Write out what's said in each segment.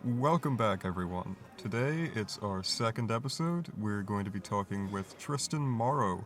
Welcome back, everyone. Today it's our second episode. We're going to be talking with Tristan Morrow,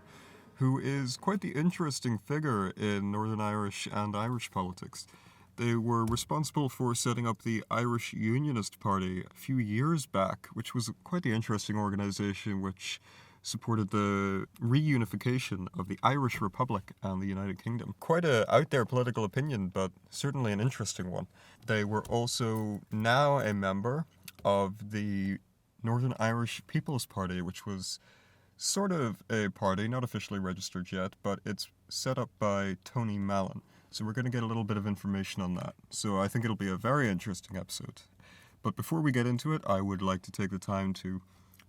who is quite the interesting figure in Northern Irish and Irish politics. They were responsible for setting up the Irish Unionist Party a few years back, which was quite the interesting organization which supported the reunification of the Irish Republic and the United Kingdom. Quite a out there political opinion, but certainly an interesting one. They were also now a member of the Northern Irish People's Party, which was sort of a party, not officially registered yet, but it's set up by Tony Mallon. So we're going to get a little bit of information on that. So I think it'll be a very interesting episode. But before we get into it, I would like to take the time to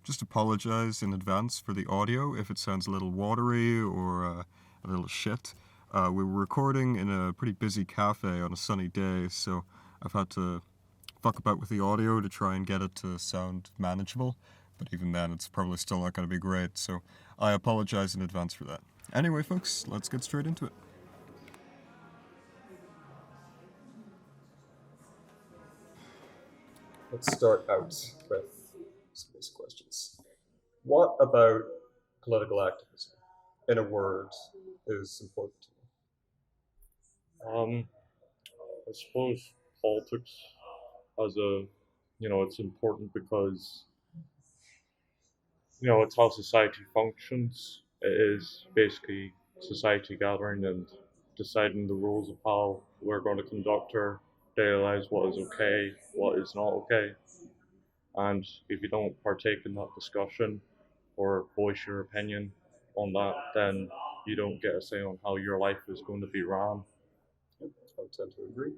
just apologize in advance for the audio if it sounds a little watery or a little shit. We were recording in a pretty busy cafe on a sunny day, so I've had to fuck about with the audio to try and get it to sound manageable. But even then, it's probably still not going to be great, so I apologize in advance for that. Anyway, folks, let's get straight into it. Let's start out with some basic questions. What about political activism, in a word, is important to I suppose politics as it's important because, it's how society functions. It is basically society gathering and deciding the rules of how we're going to conduct our daily lives, what is okay, what is not okay. And if you don't partake in that discussion or voice your opinion on that, then you don't get a say on how your life is going to be run. you? I tend to agree.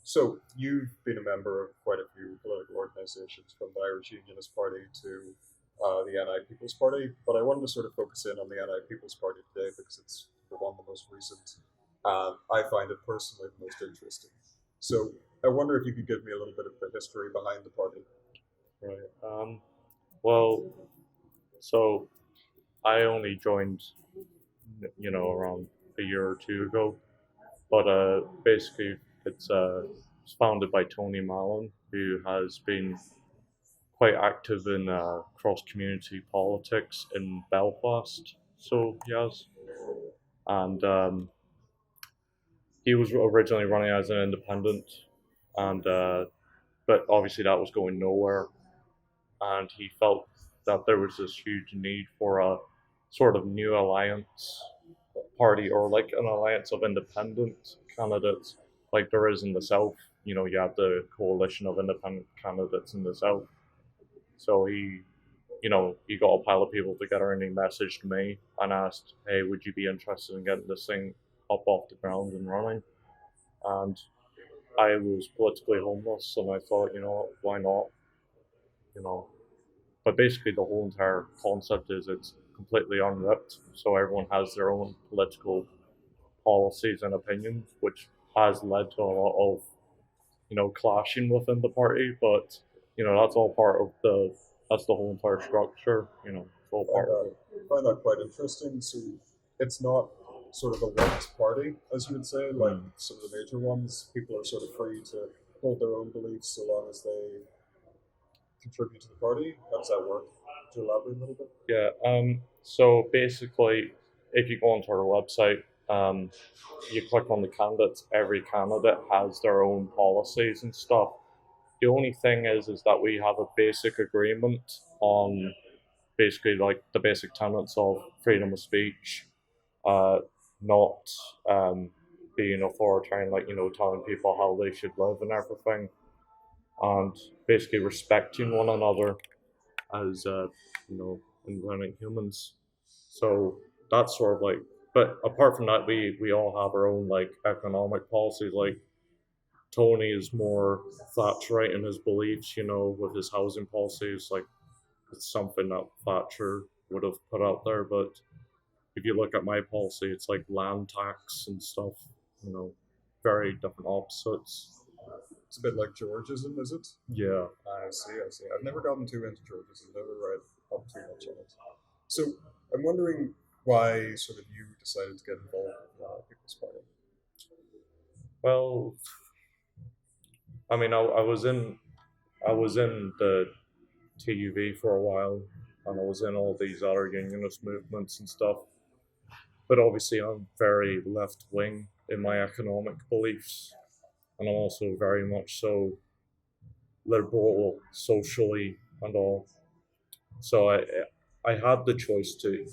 So, you've been a member of quite a few political organizations, from the Irish Unionist Party to the NI People's Party, but I wanted to sort of focus in on the NI People's Party today because it's the one the most recent. I find it personally the most interesting. So, I wonder if you could give me a little bit of the history behind the party. Right. Well, so I only joined, around a year or two ago. But basically, it's founded by Tony Mallon, who has been quite active in cross-community politics in Belfast. So yes, and he was originally running as an independent, and but obviously that was going nowhere, and he felt that there was this huge need for a sort of new alliance party or like an alliance of independent candidates like there is in the South. You have the coalition of independent candidates in the South. So he got a pile of people together and he messaged me and asked, hey, would you be interested in getting this thing up off the ground and running? And I was politically homeless and I thought, why not? You know, but basically the whole entire concept is it's completely unripped. So everyone has their own political policies and opinions, which has led to a lot of clashing within the party. But that's all part of that's the whole entire structure. It's all part of it. I find that quite interesting. So, it's not sort of a whipped party, as you would say, like some of the major ones. People are sort of free to hold their own beliefs so long as they contribute to the party. How does that work? To elaborate a little bit? Yeah. So basically, if you go onto our website, you click on the candidates. Every candidate has their own policies and stuff. The only thing is that we have a basic agreement on basically like the basic tenets of freedom of speech, uh, not being authoritarian, like telling people how they should live and everything, and basically respecting one another as independent humans. So that's sort of like. But apart from that, we all have our own like economic policies. Like Tony is more Thatcherite in his beliefs, with his housing policies. Like it's something that Thatcher would have put out there. But if you look at my policy, it's like land tax and stuff. Very different opposites. It's a bit like Georgism, is it? Yeah. I see, I see. I've never gotten too into Georgism, never read up too much on it. So I'm wondering why sort of you decided to get involved with the People's Party. Well, I mean, I was in I was in the TUV for a while, and I was in all these other unionist movements and stuff. But obviously, I'm very left wing in my economic beliefs, and I'm also very much so liberal socially and all. So I had the choice to.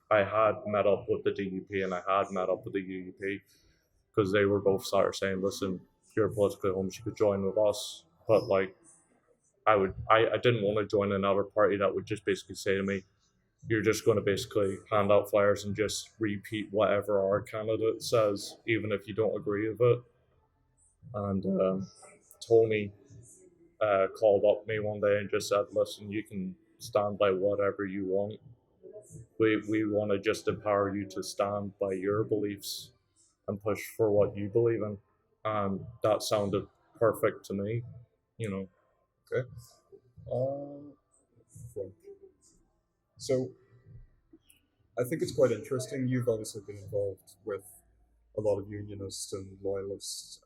I had met up with the DUP and I had met up with the UUP because they were both sort of saying, "Listen, you're politically homeless, you could join with us." But like, I didn't want to join another party that would just basically say to me, "You're just going to basically hand out flyers and just repeat whatever our candidate says, even if you don't agree with it." And Tony called up me one day and just said, "Listen, you can stand by whatever you want. We want to just empower you to stand by your beliefs and push for what you believe in." And that sounded perfect to me, you know. Okay. Um, think. So I think it's quite interesting. You've obviously been involved with a lot of unionist and loyalist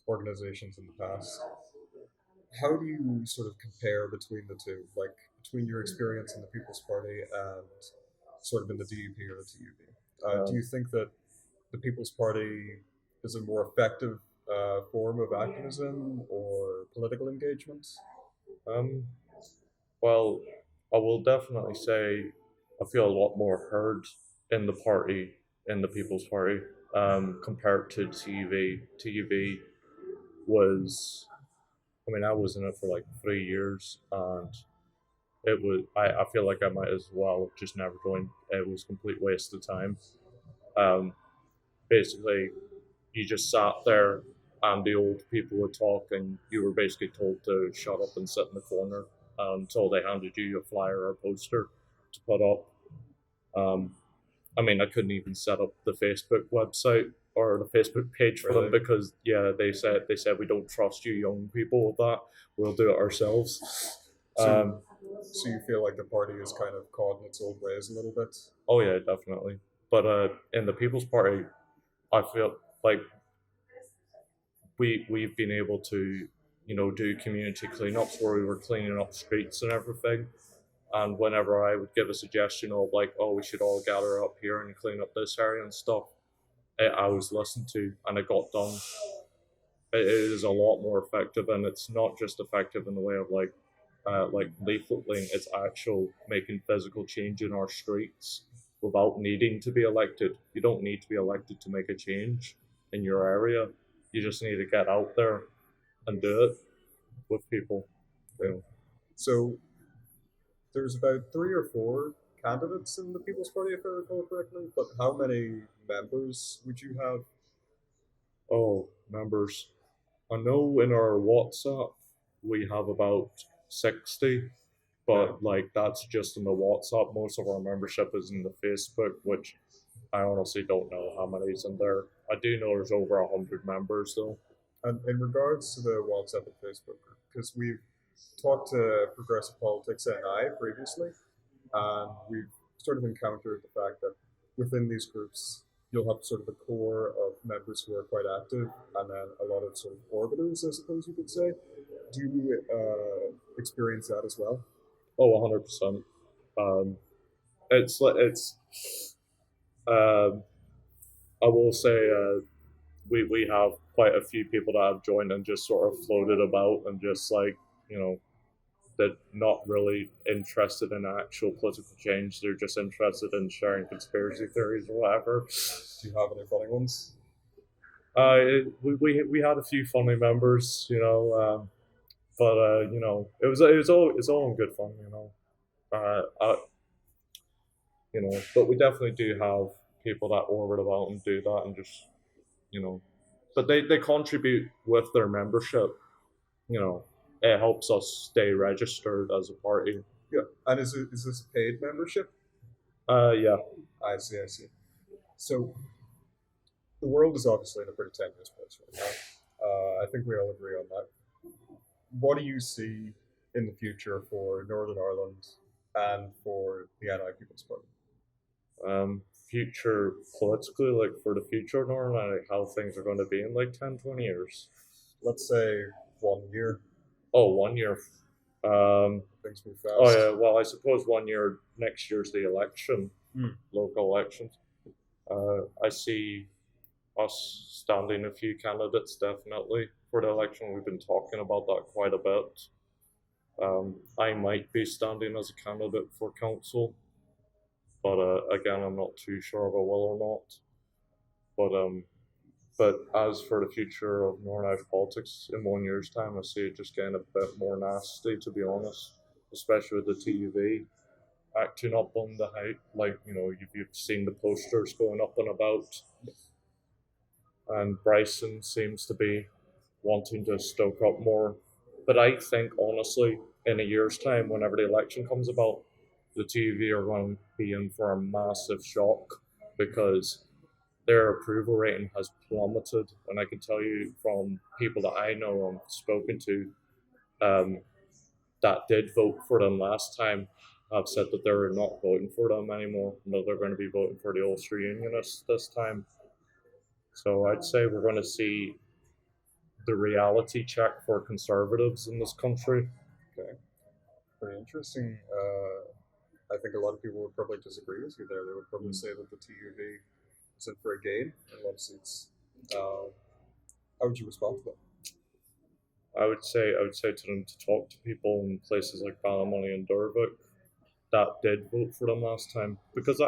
organizations in the past. How do you sort of compare between the two, like between your experience in the People's Party and sort of in the DUP or the TUP? Do Um, you think that the People's Party is a more effective form of activism or political engagement? um, well, I will definitely say I feel a lot more heard in the party, in the People's Party, compared to TV. TV was, I mean, I was in it for like 3 years, and it was. I feel like I might as well have just never joined. It was a complete waste of time. Um, Basically, you just sat there and the old people would talk, and you were basically told to shut up and sit in the corner until they handed you a flyer or a poster to put up. Um, I mean, I couldn't even set up the Facebook website or the Facebook page for them Really? because yeah, they said we don't trust you young people with that. We'll do it ourselves. So, Um, so you feel like the party is kind of caught in its old ways a little bit? oh yeah, definitely. But in the People's Party, I feel like we've been able to, do community cleanups where we were cleaning up streets and everything. And whenever I would give a suggestion of like, oh, we should all gather up here and clean up this area and stuff, I was listened to and it got done. It is a lot more effective, and it's not just effective in the way of like leafleting. It's actual making physical change in our streets without needing to be elected. You don't need to be elected to make a change in your area. You just need to get out there and do it with people. You know. So there's about three or four candidates in the People's Party, if I recall correctly. But how many members would you have? Oh, members. I know in our WhatsApp we have about 60, Yeah. but like that's just in the WhatsApp. Most of our membership is in the Facebook, which I honestly don't know how many is in there. I do know there's over 100 members though. And in regards to the WhatsApp and Facebook group, because we've talked to Progressive Politics NI previously, and we've sort of encountered the fact that within these groups, you'll have sort of a core of members who are quite active, and then a lot of sort of orbiters, I suppose you could say. Do you experience that as well? Oh, 100%. Um, it's um, I will say we have quite a few people that have joined and just sort of floated about and just like you know they're not really interested in actual political change. They're just interested in sharing conspiracy theories or whatever. Do you have any funny ones? We had a few funny members, but it was all in good fun, But we definitely do have people that orbit about and do that and just you know, but they contribute with their membership. You know, it helps us stay registered as a party. Yeah. And is this a paid membership? Yeah. I see, I see. So the world is obviously in a pretty tenuous place right now. I think we all agree on that. What do you see in the future for Northern Ireland and for the NI People's Party? Future politically, like for the future, Norman, like how things are going to be in like 10, 20 years. Let's say 1 year. Oh, 1 year. Things move fast. Oh yeah. Well, I suppose 1 year. Next year's the election, local elections. I see us standing a few candidates definitely for the election. We've been talking about that quite a bit. I might be standing as a candidate for council, but again, I'm not too sure if I will or not. But as for the future of Northern Irish politics in 1 year's time, I see it just getting a bit more nasty, to be honest, especially with the TV acting up on the hype. Like, you've seen the posters going up and about, and Bryson seems to be wanting to stoke up more. But I think, honestly, in a year's time, whenever the election comes about, the TV are going to be in for a massive shock because their approval rating has plummeted. And I can tell you from people that I know and spoken to that did vote for them last time have said that they're not voting for them anymore. No, they're going to be voting for the Ulster Unionists this time. So I'd say we're going to see the reality check for conservatives in this country. Okay. Pretty interesting. I think a lot of people would probably disagree with you there. They would probably say that the TUV is in for a gain in a lot of seats. How would you respond to that? I would say to them to talk to people in places like Ballymoney and Dervock that did vote for them last time, because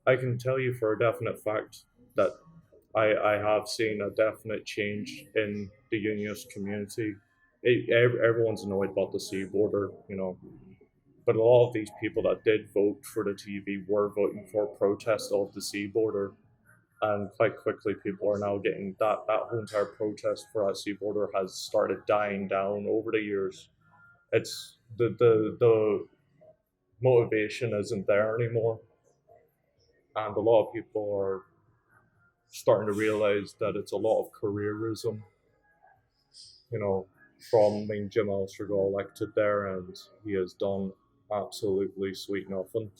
I can tell you for a definite fact that I have seen a definite change in the unionist community. Everyone's annoyed about the sea border, but a lot of these people that did vote for the TV were voting for protest of the sea border, and quite quickly people are now getting that whole entire protest for that sea border has started dying down over the years. It's the motivation isn't there anymore, and a lot of people are starting to realize that it's a lot of careerism. From when Jim Allister got elected there, and he has done absolutely sweet nothing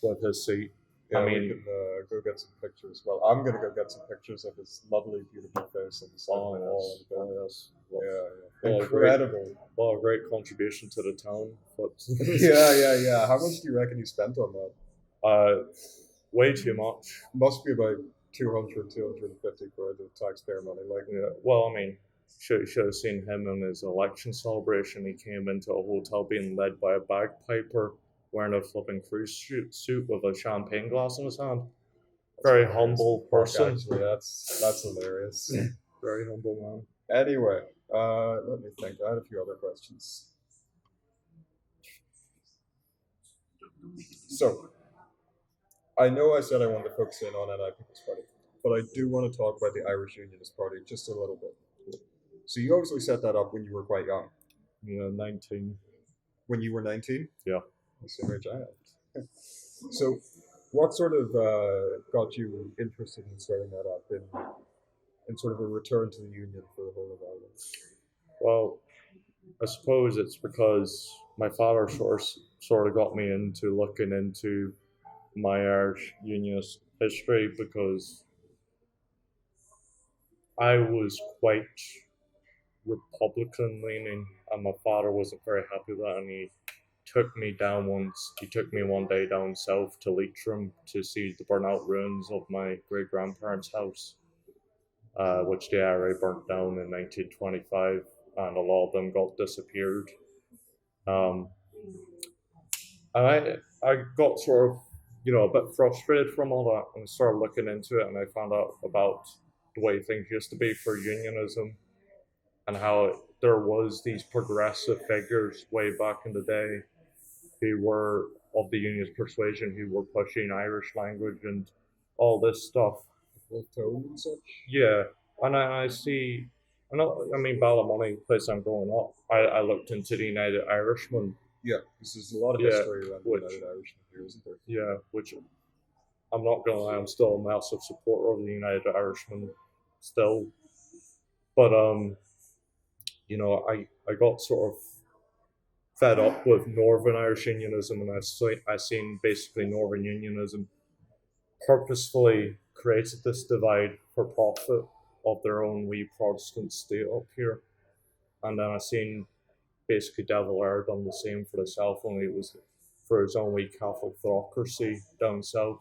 with his seat. Yeah, we can go get some pictures. Well, I'm going to go get some pictures of his lovely, beautiful face on the side of my house. Yes. Yeah. Incredible. A great contribution to the town. But yeah. How much do you reckon you spent on that? Way too much. Must be about 250 quid of taxpayer money. Well, I mean, should have seen him in his election celebration. He came into a hotel being led by a bagpiper wearing a flipping cruise suit with a champagne glass in his hand. Very humble person. Actually, that's hilarious. Very humble man. Anyway, let me think. I had a few other questions. So, I know I said I wanted to focus in on NI People's Party, but I do want to talk about the Irish Unionist Party just a little bit. So you obviously set that up when you were quite young. 19. When you were 19? Yeah. That's the age I have. So, what sort of got you interested in starting that up in sort of a return to the Union for the whole of Ireland? Well, I suppose it's because my father sort of got me into looking into my Irish Unionist history, because I was quite Republican leaning, and my father wasn't very happy with that, and he took me one day down south to Leitrim to see the burnt out ruins of my great grandparents' house, which the IRA burnt down in 1925, and a lot of them got disappeared. And I got sort of a bit frustrated from all that, and started looking into it, and I found out about the way things used to be for unionism, and how there was these progressive figures way back in the day who were of the unionist persuasion, who were pushing Irish language and all this stuff. With tone and such? Yeah, and I mean, Ballymoney, the place I'm growing up, I looked into the United Irishman. Yeah, because there's a lot of history around the United Irishman here, isn't there? Yeah, which I'm not going to lie, I'm still a massive supporter of the United Irishman still. But, I got sort of fed up with Northern Irish Unionism, and I seen basically Northern Unionism purposefully created this divide for profit. of their own wee Protestant state up here. And then I seen basically De Valera done the same for himself, only it was for his own wee Catholic theocracy down south.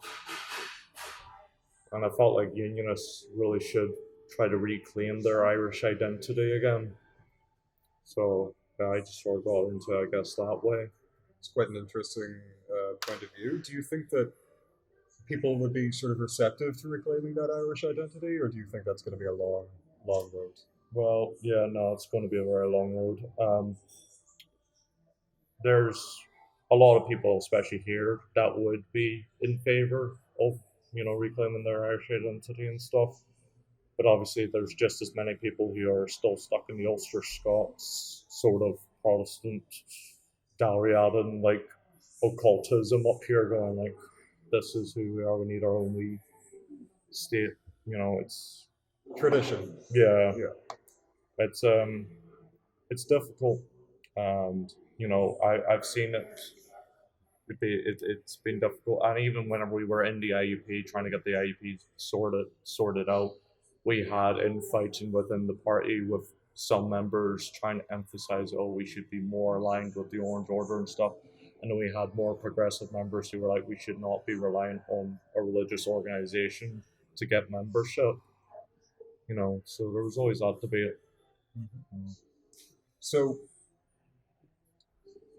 And I felt like Unionists really should try to reclaim their Irish identity again. So yeah, I just sort of got into it, I guess, that way. It's quite an interesting point of view. Do you think that people would be sort of receptive to reclaiming that Irish identity, or do you think that's going to be a long, long road? Well, yeah, no, it's going to be a very long road. There's a lot of people, especially here, that would be in favor of, reclaiming their Irish identity and stuff. But obviously, there's just as many people who are still stuck in the Ulster Scots sort of Protestant Dalriadan like occultism up here, going like, "This is who we are. We need our own wee state." It's Tradition. yeah, Yeah. it's difficult, and I've seen it. It's been difficult, and even whenever we were in the IUP trying to get the IUP sorted out, we had infighting within the party with some members trying to emphasize, oh, we should be more aligned with the Orange Order and stuff, and then we had more progressive members who were like, we should not be reliant on a religious organization to get membership. So there was always that debate. Mm-hmm. So,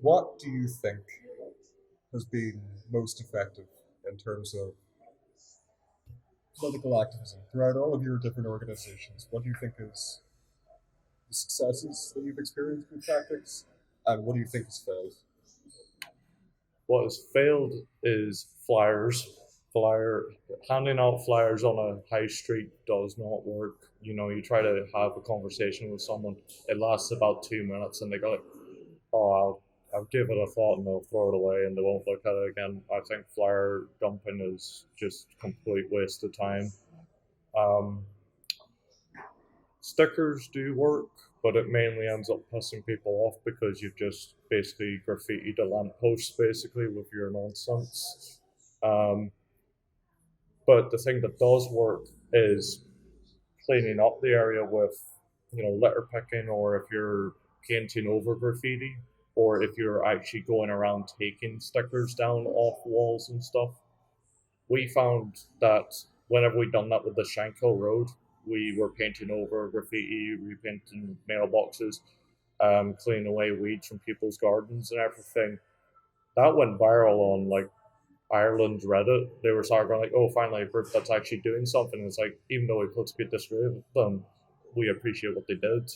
what do you think has been most effective in terms of political activism throughout all of your different organizations? What do you think is the successes that you've experienced with tactics, and what do you think has failed? What has failed is flyers. Handing out flyers on a high street does not work. You try to have a conversation with someone, it lasts about 2 minutes, and they go, "Oh, I'll give it a thought," and they'll throw it away, and they won't look at it again. I think flyer dumping is just complete waste of time. Stickers do work, but it mainly ends up pissing people off because you've just basically graffitied a lamppost basically with your nonsense. But the thing that does work is cleaning up the area with, litter picking, or if you're painting over graffiti, or if you're actually going around taking stickers down off walls and stuff. We found that whenever we done that with the Shankill Road, we were painting over graffiti, repainting mailboxes, cleaning away weeds from people's gardens and everything. That went viral on like Ireland's Reddit. They were starting going like, "Oh, finally a group that's actually doing something." And it's like, even though we politically disagree with them, we appreciate what they did,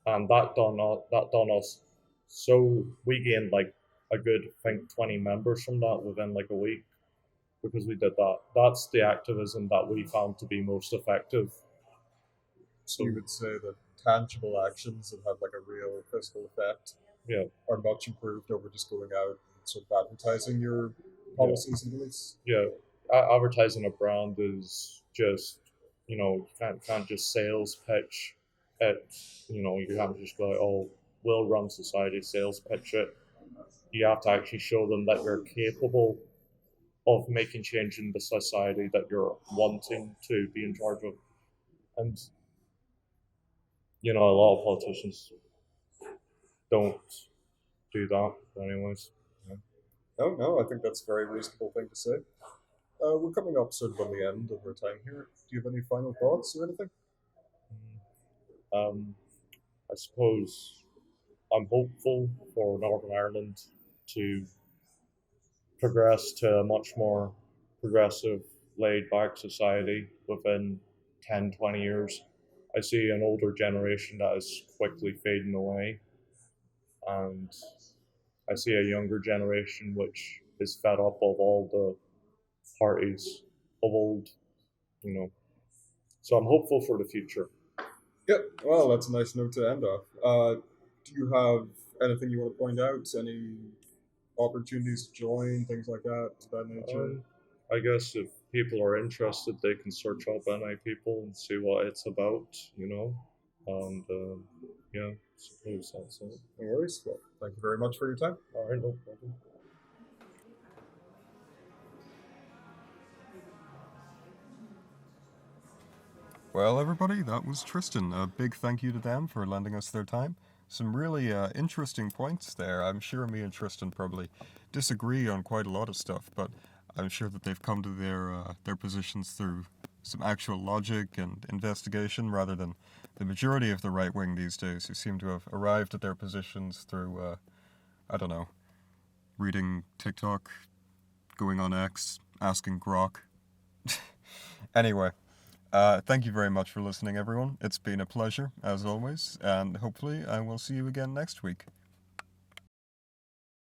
and that done us. So we gained like a good, I think, 20 members from that within like a week because we did that. That's the activism that we found to be most effective. So you would say that tangible actions that have like a real physical effect are much improved over just going out and sort of advertising your policies and beliefs? Yeah, advertising a brand is just, you can't just sales pitch it. You can't just go like, "Oh, we'll run society," sales pitch it. You have to actually show them that you're capable of making change in the society that you're wanting to be in charge of. And a lot of politicians don't do that anyways. No, I think that's a very reasonable thing to say. We're coming up sort of on the end of our time here. Do you have any final thoughts or anything? I suppose I'm hopeful for Northern Ireland to progress to a much more progressive, laid-back society within 10, 20 years. I see an older generation that is quickly fading away, and I see a younger generation which is fed up of all the parties of old, So I'm hopeful for the future. Yep, well, that's a nice note to end off. Do you have anything you want to point out? Any opportunities to join, things like that, to that nature? I guess if people are interested, they can search up NI People and see what it's about, and yeah, suppose that's it. No worries. Well, thank you very much for your time. All right, no problem. Well, everybody, that was Tristan. A big thank you to them for lending us their time. Some really interesting points there. I'm sure me and Tristan probably disagree on quite a lot of stuff, but I'm sure that they've come to their positions through some actual logic and investigation rather than the majority of the right wing these days, who seem to have arrived at their positions through, I don't know, reading TikTok, going on X, asking Grok. Anyway, thank you very much for listening, everyone. It's been a pleasure, as always, and hopefully I will see you again next week.